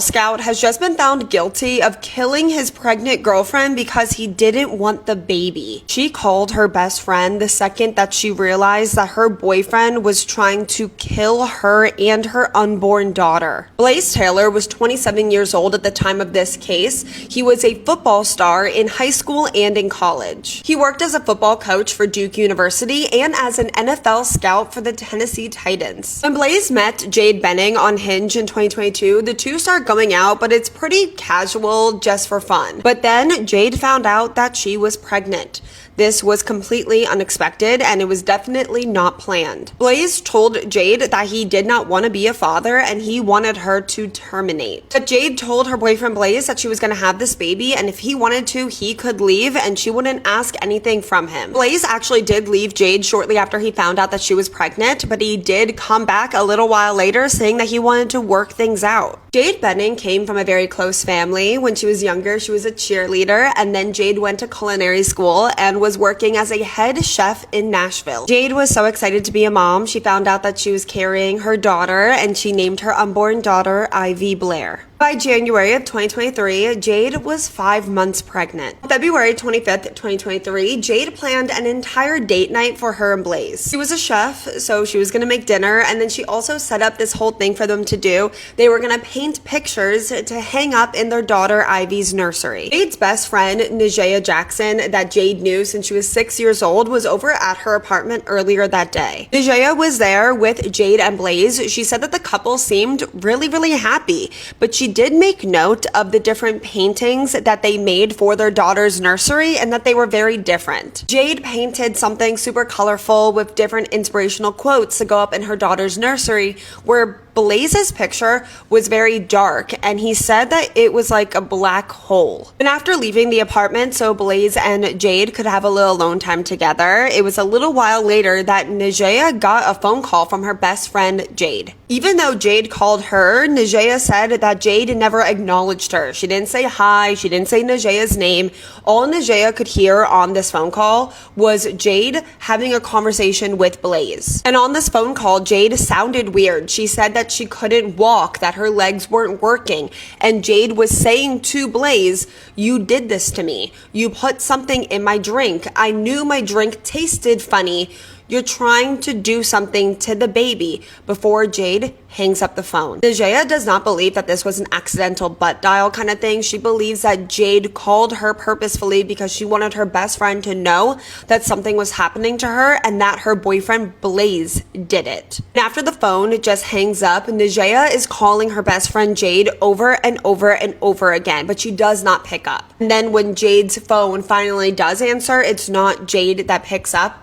Scout has just been found guilty of killing his pregnant girlfriend because he didn't want the baby. She called her best friend the second that she realized that her boyfriend was trying to kill her and her unborn daughter. Blaze Taylor was 27 years old at the time of this case. He was a football star in high school and in college. He worked as a football coach for Duke University and as an NFL scout for the Tennessee Titans. When Blaze met Jade Benning on Hinge in 2022, the two started going out, but it's pretty casual, just for fun. But then Jade found out that she was pregnant. This was completely unexpected, and it was definitely not planned. Blaze told Jade that he did not want to be a father and he wanted her to terminate. But Jade told her boyfriend Blaze that she was going to have this baby, and if he wanted to, he could leave and she wouldn't ask anything from him. Blaze actually did leave Jade shortly after he found out that she was pregnant, but he did come back a little while later saying that he wanted to work things out. Jade Benning came from a very close family. When she was younger, she was a cheerleader, and then Jade went to culinary school and was working as a head chef in Nashville. Jade was so excited to be a mom. She found out that she was carrying her daughter, and she named her unborn daughter Ivy Blair. By January of 2023, Jade was 5 months pregnant. On February 25th, 2023, Jade planned an entire date night for her and Blaze. She was a chef, so she was going to make dinner, and then she also set up this whole thing for them to do. They were going to paint pictures to hang up in their daughter Ivy's nursery. Jade's best friend, Najea Jackson, that Jade knew since she was 6 years old, was over at her apartment earlier that day. Najea was there with Jade and Blaze. She said that the couple seemed really happy, but she did make note of the different paintings that they made for their daughter's nursery and that they were very different. Jade painted something super colorful with different inspirational quotes to go up in her daughter's nursery, where Blaze's picture was very dark, and he said that it was like a black hole. And after leaving the apartment so Blaze and Jade could have a little alone time together, it was a little while later that Najea got a phone call from her best friend Jade. Even though Jade called her, Najea said that Jade never acknowledged her. She didn't say hi, she didn't say Najea's name. All Najea could hear on this phone call was Jade having a conversation with Blaze. And on this phone call, Jade sounded weird. She said that she couldn't walk, that her legs weren't working, and Jade was saying to Blaze, "You did this to me. You put something in my drink. I knew my drink tasted funny. You're trying to do something to the baby," before Jade hangs up the phone. Najea does not believe that this was an accidental butt dial kind of thing. She believes that Jade called her purposefully because she wanted her best friend to know that something was happening to her and that her boyfriend Blaze did it. And after the phone just hangs up, Najea is calling her best friend Jade over and over and over again, but she does not pick up. And then when Jade's phone finally does answer, it's not Jade that picks up,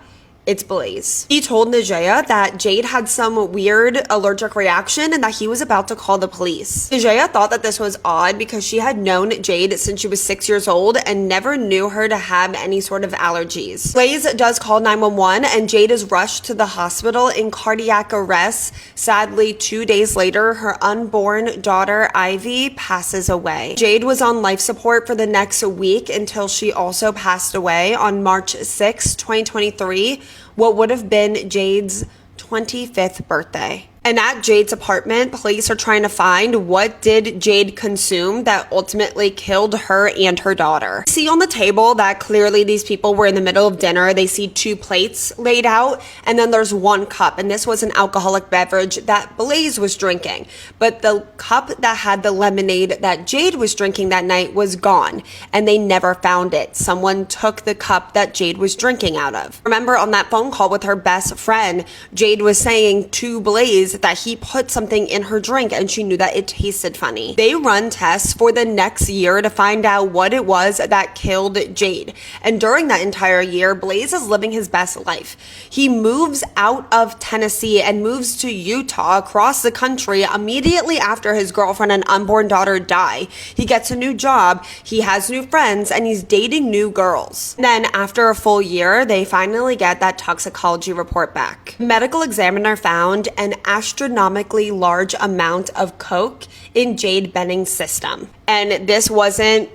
it's Blaze. He told Najea that Jade had some weird allergic reaction and that he was about to call the police. Najea thought that this was odd because she had known Jade since she was 6 years old and never knew her to have any sort of allergies. Blaze does call 911 and Jade is rushed to the hospital in cardiac arrest. Sadly, 2 days later, her unborn daughter Ivy passes away. Jade was on life support for the next week until she also passed away on March 6, 2023. What would have been Jade's 25th birthday. And at Jade's apartment, police are trying to find what did Jade consume that ultimately killed her and her daughter. See on the table that clearly these people were in the middle of dinner. They see 2 plates laid out, and then there's 1 cup, and this was an alcoholic beverage that Blaze was drinking. But the cup that had the lemonade that Jade was drinking that night was gone, and they never found it. Someone took the cup that Jade was drinking out of. Remember, on that phone call with her best friend, Jade was saying to Blaze that he put something in her drink and she knew that it tasted funny. They run tests for the next year to find out what it was that killed Jade. And during that entire year, Blaze is living his best life. He moves out of Tennessee and moves to Utah across the country immediately after his girlfriend and unborn daughter die. He gets a new job, he has new friends, and he's dating new girls. Then after a full year, they finally get that toxicology report back. Medical examiner found an astronomically large amount of coke in Jade Benning's system. And this wasn't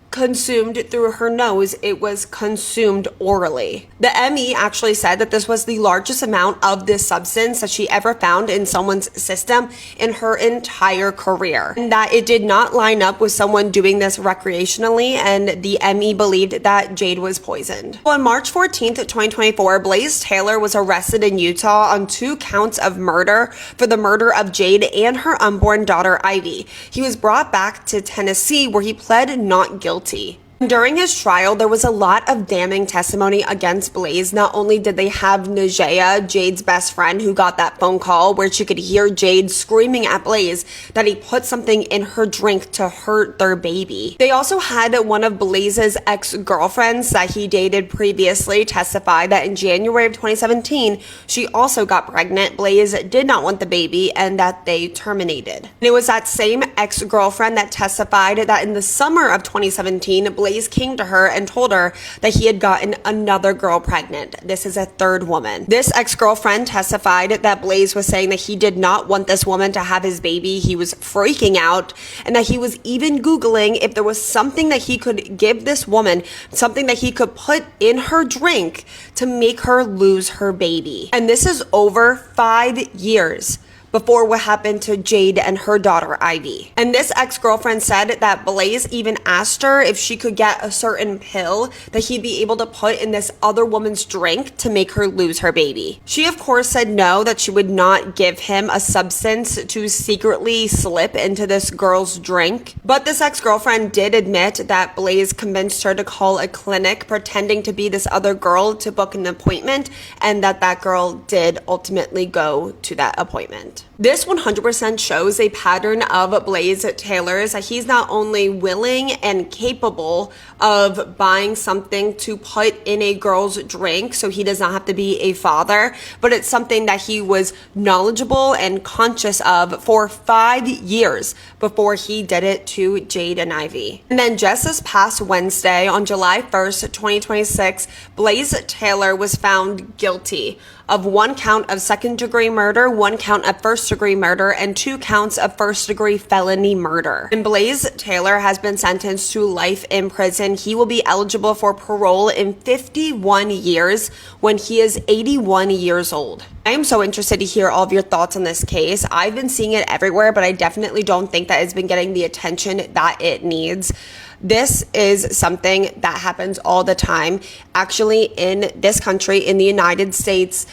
consumed through her nose, it was consumed orally. The ME actually said that this was the largest amount of this substance that she ever found in someone's system in her entire career, and that it did not line up with someone doing this recreationally, and the ME believed that Jade was poisoned. On March 14th, 2024, Blaze Taylor was arrested in Utah on 2 counts of murder for the murder of Jade and her unborn daughter Ivy. He was brought back to Tennessee where he pled not guilty. During his trial, there was a lot of damning testimony against Blaze. Not only did they have Najea, Jade's best friend, who got that phone call where she could hear Jade screaming at Blaze that he put something in her drink to hurt their baby. They also had one of Blaze's ex-girlfriends that he dated previously testify that in January of 2017, she also got pregnant. Blaze did not want the baby and that they terminated. And it was that same ex-girlfriend that testified that in the summer of 2017, Blaze came to her and told her that he had gotten another girl pregnant. This is a third woman. This ex-girlfriend testified that Blaze was saying that he did not want this woman to have his baby. He was freaking out, and that he was even Googling if there was something that he could give this woman, something that he could put in her drink to make her lose her baby. And this is over 5 years before what happened to Jade and her daughter Ivy. And this ex-girlfriend said that Blaze even asked her if she could get a certain pill that he'd be able to put in this other woman's drink to make her lose her baby. She of course said no, that she would not give him a substance to secretly slip into this girl's drink. But this ex-girlfriend did admit that Blaze convinced her to call a clinic pretending to be this other girl to book an appointment, and that girl did ultimately go to that appointment. This 100% shows a pattern of Blaze Taylor's, that he's not only willing and capable of buying something to put in a girl's drink so he does not have to be a father, but it's something that he was knowledgeable and conscious of for 5 years before he did it to Jade and Ivy. And then just this past Wednesday, on July 1st, 2026, Blaze Taylor was found guilty of 1 count of second-degree murder, 1 count of first-degree murder, and 2 counts of first-degree felony murder. And Blaze Taylor has been sentenced to life in prison. He will be eligible for parole in 51 years when he is 81 years old. I am so interested to hear all of your thoughts on this case. I've been seeing it everywhere, but I definitely don't think that it's been getting the attention that it needs. This is something that happens all the time. Actually, in this country, in the United States,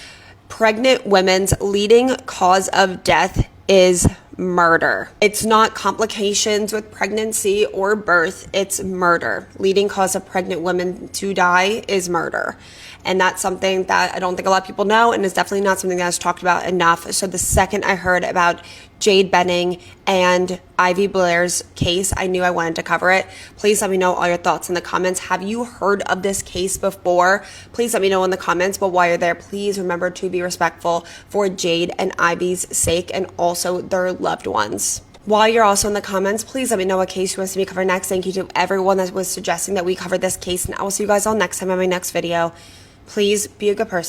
pregnant women's leading cause of death is murder. It's not complications with pregnancy or birth, it's murder. Leading cause of pregnant women to die is murder. And that's something that I don't think a lot of people know, and it's definitely not something that's talked about enough. So the second I heard about Jade Benning and Ivy Blair's case, I knew I wanted to cover it. Please let me know all your thoughts in the comments. Have you heard of this case before? Please let me know in the comments. But while you're there, please remember to be respectful for Jade and Ivy's sake and also their loved ones. While you're also in the comments, please let me know what case you want to see me cover next. Thank you to everyone that was suggesting that we cover this case, and I will see you guys all next time in my next video. Please be a good person.